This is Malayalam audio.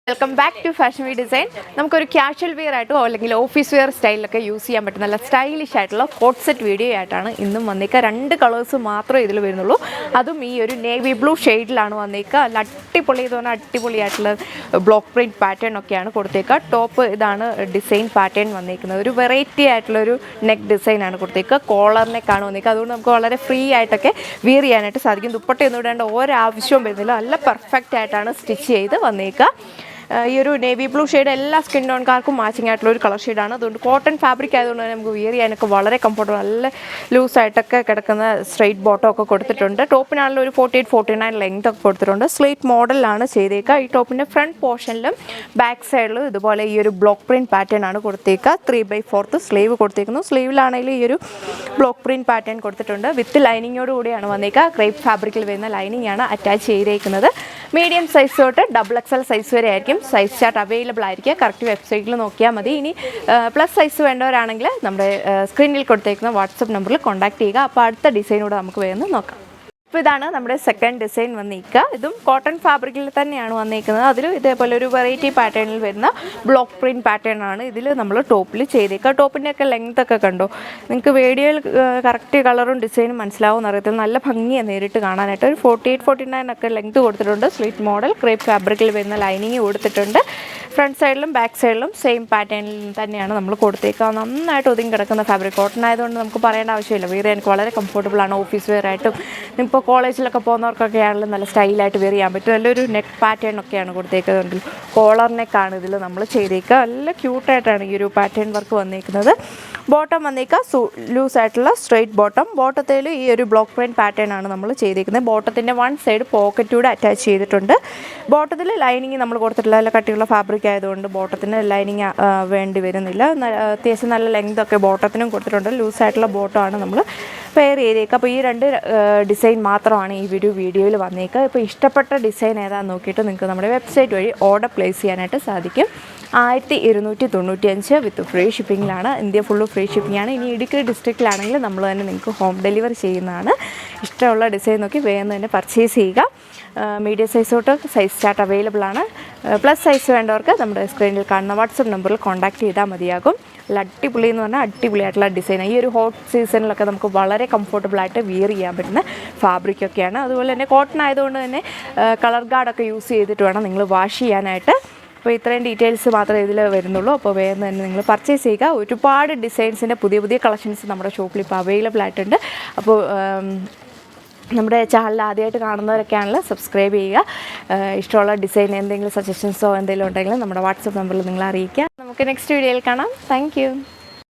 Welcome back to fashion V design. നമുക്കൊരു ക്യാഷ്വൽ വെയർ ആയിട്ടോ അല്ലെങ്കിൽ ഓഫീസ് വെയർ സ്റ്റൈലിലൊക്കെ യൂസ് ചെയ്യാൻ പറ്റുന്ന നല്ല സ്റ്റൈലിഷ് ആയിട്ടുള്ള കോട്ട് സെറ്റ് വീഡിയോ ആയിട്ടാണ് ഇന്നും വന്നേക്കുക. 2 കളേഴ്സ് മാത്രമേ ഇതിൽ വരുന്നുള്ളൂ. അതും ഈ ഒരു നേവി ബ്ലൂ ഷെയ്ഡിലാണ് വന്നേക്കുക. നല്ല അടിപൊളി എന്ന് പറഞ്ഞാൽ അടിപൊളിയായിട്ടുള്ള ബ്ലോക്ക് പ്രിൻറ്റ് പാറ്റേൺ ഒക്കെയാണ് കൊടുത്തേക്കുക. ടോപ്പ് ഇതാണ് ഡിസൈൻ പാറ്റേൺ വന്നേക്കുന്നത്. ഒരു വെറൈറ്റി ആയിട്ടുള്ളൊരു നെക്ക് ഡിസൈനാണ് കൊടുത്തേക്കുക. കോളർ നെക്കാണ് വന്നേക്കുക. അതുകൊണ്ട് നമുക്ക് വളരെ ഫ്രീ ആയിട്ടൊക്കെ വിയർ ചെയ്യാനായിട്ട് സാധിക്കും. ദുപ്പട്ടയൊന്നും ഇടേണ്ട ഒരാവശ്യവും വരുന്നില്ല. നല്ല പെർഫെക്റ്റ് ആയിട്ടാണ് സ്റ്റിച്ച് ചെയ്ത് വന്നേക്കുക. ഈ ഒരു നേവി ബ്ലൂ ഷെയ്ഡ് എല്ലാ സ്കിൻ ടോൺകാർക്കും മാച്ചിങ് ആയിട്ടുള്ള ഒരു കളർ ഷെയ്ഡാണ്. അതുകൊണ്ട് കോട്ടൺ ഫാബ്രിക് ആയതുകൊണ്ട് തന്നെ നമുക്ക് വിയർ ചെയ്യാനൊക്കെ വളരെ കംഫർട്ടബിൾ, നല്ല ലൂസായിട്ടൊക്കെ കിടക്കുന്ന സ്ട്രെയിറ്റ് ബോട്ടം ഒക്കെ കൊടുത്തിട്ടുണ്ട്. ടോപ്പിനാണെങ്കിൽ ഒരു 48-49 ലെങ്ത് ഒക്കെ കൊടുത്തിട്ടുണ്ട്. സ്ലീറ്റ് മോഡലാണ് ചെയ്തേക്കുക. ഈ ടോപ്പിൻ്റെ ഫ്രണ്ട് പോർഷനിലും ബാക്ക് സൈഡിലും ഇതുപോലെ ഈ ഒരു ബ്ലോക്ക് പ്രിൻറ്റ് പാറ്റേൺ ആണ് കൊടുത്തേക്കുക. 3/4 സ്ലീവ് കൊടുത്തേക്കുന്നു. സ്ലീവിലാണെങ്കിൽ ഈ ഒരു ബ്ലോക്ക് പ്രിൻറ്റ് പാറ്റേൺ കൊടുത്തിട്ടുണ്ട്. വിത്ത് ലൈനിങ്ങോട് കൂടിയാണ് വന്നേക്കുക. ക്രേപ്പ് ഫാബ്രിക്കിൽ വരുന്ന ലൈനിങ് ആണ് അറ്റാച്ച് ചെയ്തേക്കുന്നത്. മീഡിയം സൈസ് തൊട്ട് XXL സൈസ് വരെ ആയിരിക്കും സൈസ് ചാർട്ട് അവൈലബിൾ ആയിരിക്കും. കറക്റ്റ് വെബ്സൈറ്റിൽ നോക്കിയാൽ മതി. ഇനി പ്ലസ് സൈസ് വേണ്ടവരാണെങ്കിൽ നമ്മുടെ സ്ക്രീനിൽ കൊടുത്തേക്കുന്ന വാട്സപ്പ് നമ്പറിൽ കോൺടാക്ട് ചെയ്യുക. അപ്പോൾ അടുത്ത ഡിസൈനൂടെ നമുക്ക് വേഗം നോക്കാം. അപ്പോൾ ഇതാണ് നമ്മുടെ സെക്കൻഡ് ഡിസൈൻ വന്നിരിക്കുക. ഇതും കോട്ടൺ ഫാബ്രിക്കിൽ തന്നെയാണ് വന്നിരിക്കുന്നത്. അതിൽ ഇതേപോലെ ഒരു വെറൈറ്റി പാറ്റേണിൽ വരുന്ന ബ്ലോക്ക് പ്രിൻറ്റ് പാറ്റേൺ ആണ് ഇതിൽ നമ്മൾ ടോപ്പിൽ ചെയ്തേക്കുക. ടോപ്പിൻ്റെ ഒക്കെ ലെങ്ത് ഒക്കെ കണ്ടോ, നിങ്ങൾക്ക് വീഡിയോയിൽ കറക്റ്റ് കളറും ഡിസൈനും മനസ്സിലാവുമെന്ന് അറിയത്തില്ല. നല്ല ഭംഗിയാണ് നേരിട്ട് കാണാനായിട്ട്. ഒരു 48-49 ഒക്കെ ലെങ്ത് കൊടുത്തിട്ടുണ്ട്. സ്ലീറ്റ് മോഡൽ ക്രേപ്പ് ഫാബ്രിക്കിൽ വരുന്ന ലൈനിങ് കൊടുത്തിട്ടുണ്ട്. ഫ്രണ്ട് സൈഡിലും ബാക്ക് സൈഡിലും സെയിം പാറ്റേണിൽ തന്നെയാണ് നമ്മൾ കൊടുത്തേക്കുക. നന്നായിട്ട് ഒതുങ്ങി കിടക്കുന്ന ഫാബ്രിക്. കോട്ടൺ ആയതുകൊണ്ട് നമുക്ക് പറയേണ്ട ആവശ്യമില്ല. വേറെ എനിക്ക് വളരെ കംഫർട്ടബിളാണ്. ഓഫീസ് വെയർ ആയിട്ടും ഇപ്പോൾ കോളേജിലൊക്കെ പോകുന്നവർക്കൊക്കെ ആണെങ്കിലും നല്ല സ്റ്റൈലായിട്ട് വെയർ ചെയ്യാൻ പറ്റും. നല്ലൊരു നെക്ക് പാറ്റേൺ ഒക്കെയാണ് കൊടുത്തേക്കുന്നത്. കോളർ നെക്കാണ് ഇതിൽ നമ്മൾ ചെയ്തേക്കുക. നല്ല ക്യൂട്ടായിട്ടാണ് ഈ ഒരു പാറ്റേൺ വർക്ക് വന്നേക്കുന്നത്. ബോട്ടം വന്നേക്കുക ലൂസായിട്ടുള്ള സ്ട്രെയിറ്റ് ബോട്ടം. ബോട്ടത്തിൽ ഈ ഒരു ബ്ലോക്ക് പ്രിൻറ്റ് പാറ്റേൺ ആണ് നമ്മൾ ചെയ്തേക്കുന്നത്. ബോട്ടത്തിൻ്റെ വൺ സൈഡ് പോക്കറ്റൂടെ അറ്റാച്ച് ചെയ്തിട്ടുണ്ട്. ബോട്ടത്തിൽ ലൈനിങ് നമ്മൾ കൊടുത്തിട്ടില്ല. നല്ല കട്ടിയുള്ള ഫാബ്രിക് ആയതുകൊണ്ട് ബോട്ടത്തിന് ലൈനിങ് വേണ്ടി വരുന്നില്ല. അത്യാവശ്യം നല്ല ലെങ്ത് ഒക്കെ ബോട്ടത്തിനും കൊടുത്തിട്ടുണ്ട്. ലൂസായിട്ടുള്ള ബോട്ടമാണ് നമ്മൾ പെയർ ചെയ്തേക്കുക. അപ്പോൾ ഈ 2 ഡിസൈൻ മാത്രമാണ് ഈ വീഡിയോയിൽ വന്നേക്കുക. ഇപ്പോൾ ഇഷ്ടപ്പെട്ട ഡിസൈൻ ഏതാണെന്ന് നോക്കിയിട്ട് നിങ്ങൾക്ക് നമ്മുടെ വെബ്സൈറ്റ് വഴി ഓർഡർ പ്ലേസ് ചെയ്യാനായിട്ട് സാധിക്കും. 1295 വിത്ത് ഫ്രീ ഷിപ്പിങ്ങിലാണ്. ഇന്ത്യ ഫുള്ള് ഫ്രീ ഷിപ്പിംഗ് ആണ്. ഇനി ഇടുക്കി ഡിസ്ട്രിക്റ്റിലാണെങ്കിൽ നമ്മൾ തന്നെ നിങ്ങൾക്ക് ഹോം ഡെലിവറി ചെയ്യുന്നതാണ്. ഇഷ്ടമുള്ള ഡിസൈൻ നോക്കി വേഗം തന്നെ പർച്ചേസ് ചെയ്യുക. മീഡിയം സൈസ് തൊട്ട് സൈസ് ചാർട്ട് അവൈലബിൾ ആണ്. പ്ലസ് സൈസ് വേണ്ടവർക്ക് നമ്മുടെ സ്ക്രീനിൽ കാണുന്ന വാട്സപ്പ് നമ്പറിൽ കോൺടാക്ട് ചെയ്താൽ മതിയാകും. നല്ല അടിപൊളി എന്ന് പറഞ്ഞാൽ അടിപൊളിയായിട്ടുള്ള ഡിസൈനാണ്. ഈ ഒരു ഹോട്ട് സീസണിലൊക്കെ നമുക്ക് വളരെ കംഫർട്ടബിളായിട്ട് വിയർ ചെയ്യാൻ പറ്റുന്ന ഫാബ്രിക്കൊക്കെയാണ്. അതുപോലെ തന്നെ കോട്ടൺ ആയതുകൊണ്ട് തന്നെ കളർ ഗാർഡൊക്കെ യൂസ് ചെയ്തിട്ട് വേണം നിങ്ങൾ വാഷ് ചെയ്യാനായിട്ട്. അപ്പോൾ ഇത്രയും ഡീറ്റെയിൽസ് മാത്രമേ ഇതിൽ വരുന്നുള്ളൂ. അപ്പോൾ വേഗം തന്നെ നിങ്ങൾ പർച്ചേസ് ചെയ്യുക. ഒരുപാട് ഡിസൈൻസിൻ്റെ പുതിയ കളക്ഷൻസ് നമ്മുടെ ഷോപ്പിൽ ഇപ്പോൾ അവൈലബിൾ ആയിട്ടുണ്ട്. അപ്പോൾ നമ്മുടെ ചാനൽ ആദ്യമായിട്ട് കാണുന്നവരൊക്കെ ആണെങ്കിൽ സബ്സ്ക്രൈബ് ചെയ്യുക. ഇഷ്ടമുള്ള ഡിസൈൻ എന്തെങ്കിലും സജഷൻസോ എന്തെങ്കിലും ഉണ്ടെങ്കിൽ നമ്മുടെ വാട്സപ്പ് നമ്പറിൽ നിങ്ങൾ അറിയിക്കുക. നമുക്ക് നെക്സ്റ്റ് വീഡിയോയിൽ കാണാം. താങ്ക്